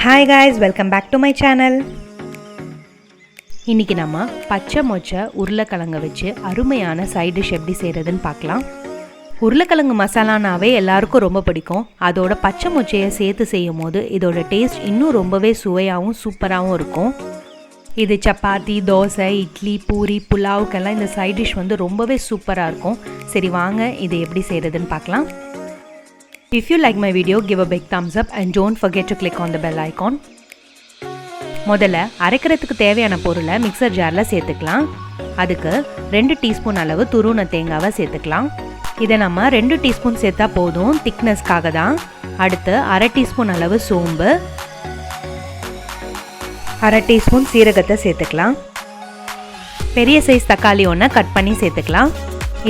Hi guys, welcome back to my channel. இன்னைக்கு நம்ம பச்சை மொச்சை உருளைக்கிழங்கு வச்சு அருமையான சைடு டிஷ் எப்படி செய்யறதுன்னு பார்க்கலாம். உருளைக்கிழங்கு மசாலானாவே எல்லாருக்கும் ரொம்ப பிடிக்கும். அதோட பச்சை மொச்சையை சேர்த்து செய்யும் போது இதோட டேஸ்ட் இன்னும் ரொம்பவே சுவையாகவும் சூப்பராகவும் இருக்கும். இது சப்பாத்தி, தோசை, இட்லி, பூரி, புலாவுக்கெல்லாம் இந்த சைட் டிஷ் வந்து ரொம்பவே சூப்பராக இருக்கும். சரி வாங்க இது எப்படி செய்யறதுன்னு பார்க்கலாம். If you like my video, give a big thumbs up and don't forget to click on the bell icon. முதல்ல அரைக்கிறதுக்கு தேவையான பொருளை மிக்சர் ஜாரில் சேர்த்துக்கலாம். அதுக்கு 2 டீஸ்பூன் அளவு துருவன தேங்காவை சேர்த்துக்கலாம். இதை நம்ம 2 டீஸ்பூன் சேர்த்தா போதும், திக்னஸ்க்காக தான். அடுத்து 1/2 டீஸ்பூன் அளவு சோம்பு, 1/2 டீஸ்பூன் சீரகத்தை சேர்த்துக்கலாம். பெரிய சைஸ் தக்காளி ஒன்று கட் பண்ணி சேர்த்துக்கலாம்.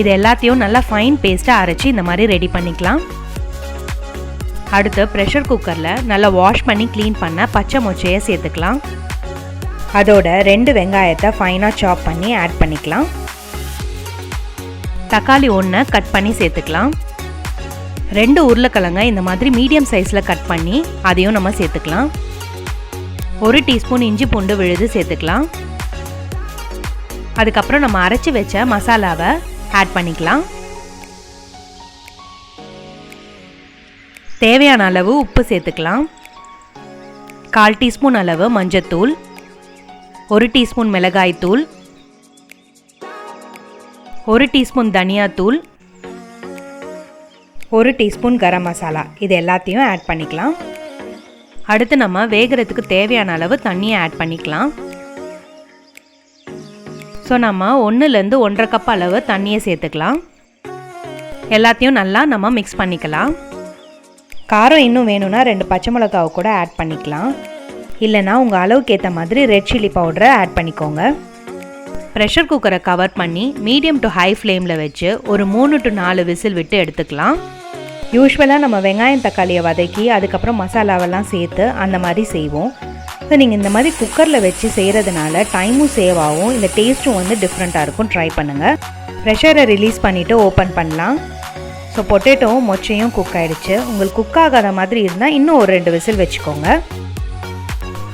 இது எல்லாத்தையும் நல்லா ஃபைன் பேஸ்ட்டாக அரைச்சி இந்த மாதிரி ரெடி பண்ணிக்கலாம். அடுத்து ப்ரெஷர் குக்கரில் நல்லா வாஷ் பண்ணி க்ளீன் பண்ண பச்சை மொச்சையை சேர்த்துக்கலாம். அதோட 2 வெங்காயத்தை ஃபைனாக சாப் பண்ணி ஆட் பண்ணிக்கலாம். தக்காளி ஒன்று கட் பண்ணி சேர்த்துக்கலாம். 2 உருளைக்கிழங்கை இந்த மாதிரி மீடியம் சைஸில் கட் பண்ணி அதையும் நம்ம சேர்த்துக்கலாம். 1 டீஸ்பூன் இஞ்சி பூண்டு விழுது சேர்த்துக்கலாம். அதுக்கப்புறம் நம்ம அரைச்சி வச்ச மசாலாவை ஆட் பண்ணிக்கலாம். தேவையான அளவு உப்பு சேர்த்துக்கலாம். 1/4 டீஸ்பூன் அளவு மஞ்சத்தூள், 1 டீஸ்பூன் மிளகாய்த்தூள், 1 டீஸ்பூன் தனியாத்தூள், 1 டீஸ்பூன் கரம் மசாலா, இது எல்லாத்தையும் ஆட் பண்ணிக்கலாம். அடுத்து நம்ம வேகிறதுக்கு தேவையான அளவு தண்ணியை ஆட் பண்ணிக்கலாம். ஸோ நம்ம 1லேருந்து 1.5 கப் அளவு தண்ணியை சேர்த்துக்கலாம். எல்லாத்தையும் நல்லா நம்ம மிக்ஸ் பண்ணிக்கலாம். காரம் இன்னும் வேணும்னா 2 பச்சை மிளகாவை கூட ஆட் பண்ணிக்கலாம். இல்லைனா உங்கள் அளவுக்கு ஏற்ற மாதிரி ரெட் சில்லி பவுடரை ஆட் பண்ணிக்கோங்க. ப்ரெஷர் குக்கரை கவர் பண்ணி மீடியம் டு ஹை ஃப்ளேமில் வச்சு ஒரு 3 to 4 விசில் விட்டு எடுத்துக்கலாம். யூஸ்வலாக நம்ம வெங்காயம் தக்காளியை வதக்கி அதுக்கப்புறம் மசாலாவெல்லாம் சேர்த்து அந்த மாதிரி செய்வோம். ஸோ நீங்கள் இந்த மாதிரி குக்கரில் வச்சு செய்கிறதுனால டைமும் சேவ் ஆகும், இந்த டேஸ்ட்டும் வந்து டிஃப்ரெண்ட்டாக இருக்கும். ட்ரை பண்ணுங்கள். ப்ரெஷரை ரிலீஸ் பண்ணிவிட்டு ஓப்பன் பண்ணலாம். ஸோ பொட்டேட்டோவும் மொச்சையும் குக் ஆகிடுச்சு. உங்களுக்கு குக் ஆகாத மாதிரி இருந்தால் இன்னும் ஒரு 2 விசில் வச்சுக்கோங்க.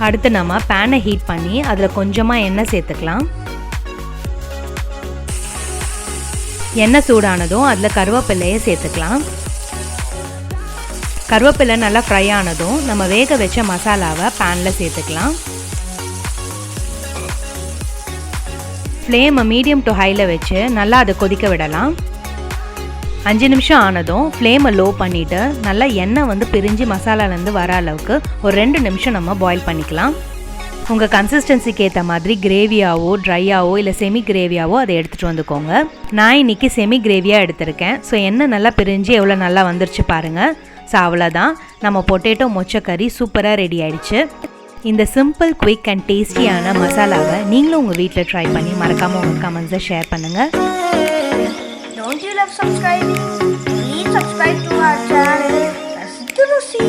அடுத்து நம்ம பேனை ஹீட் பண்ணி அதில் கொஞ்சமாக எண்ணெய் சேர்த்துக்கலாம். எண்ணெய் சூடானதும் அதில் கருவேப்பிலையை சேர்த்துக்கலாம். கருவேப்பிலை நல்லா ஃப்ரை ஆனதும் நம்ம வேக வச்ச மசாலாவை பேனில் சேர்த்துக்கலாம். ஃப்ளேமை மீடியம் டு ஹையில் வச்சு நல்லா அதை கொதிக்க விடலாம். 5 நிமிஷம் ஆனதும் ஃப்ளேமை லோ பண்ணிவிட்டு நல்லா எண்ணெய் வந்து பிரிஞ்சு மசாலாலேருந்து வர அளவுக்கு ஒரு 2 நிமிஷம் நம்ம பாயில் பண்ணிக்கலாம். உங்கள் கன்சிஸ்டன்சிக்கு ஏற்ற மாதிரி கிரேவியாவோ ட்ரையாவோ இல்லை செமி கிரேவியாவோ அதை எடுத்துகிட்டு வந்துக்கோங்க. நான் இன்றைக்கி செமி கிரேவியாக எடுத்திருக்கேன். ஸோ எண்ணெய் நல்லா பிரிஞ்சு எவ்வளோ நல்லா வந்துருச்சு பாருங்கள். ஸோ அவ்வளோதான், நம்ம பொட்டேட்டோ மொச்சை கறி சூப்பராக ரெடி ஆகிடுச்சு. இந்த சிம்பிள், குவிக் அண்ட் டேஸ்டியான மசாலாவை நீங்களும் உங்கள் வீட்டில் ட்ரை பண்ணி மறக்காமல் உங்கள் கமெண்ட்ஸை ஷேர் பண்ணுங்கள். Don't you love subscribing? Please subscribe to our channel, rasithurusi.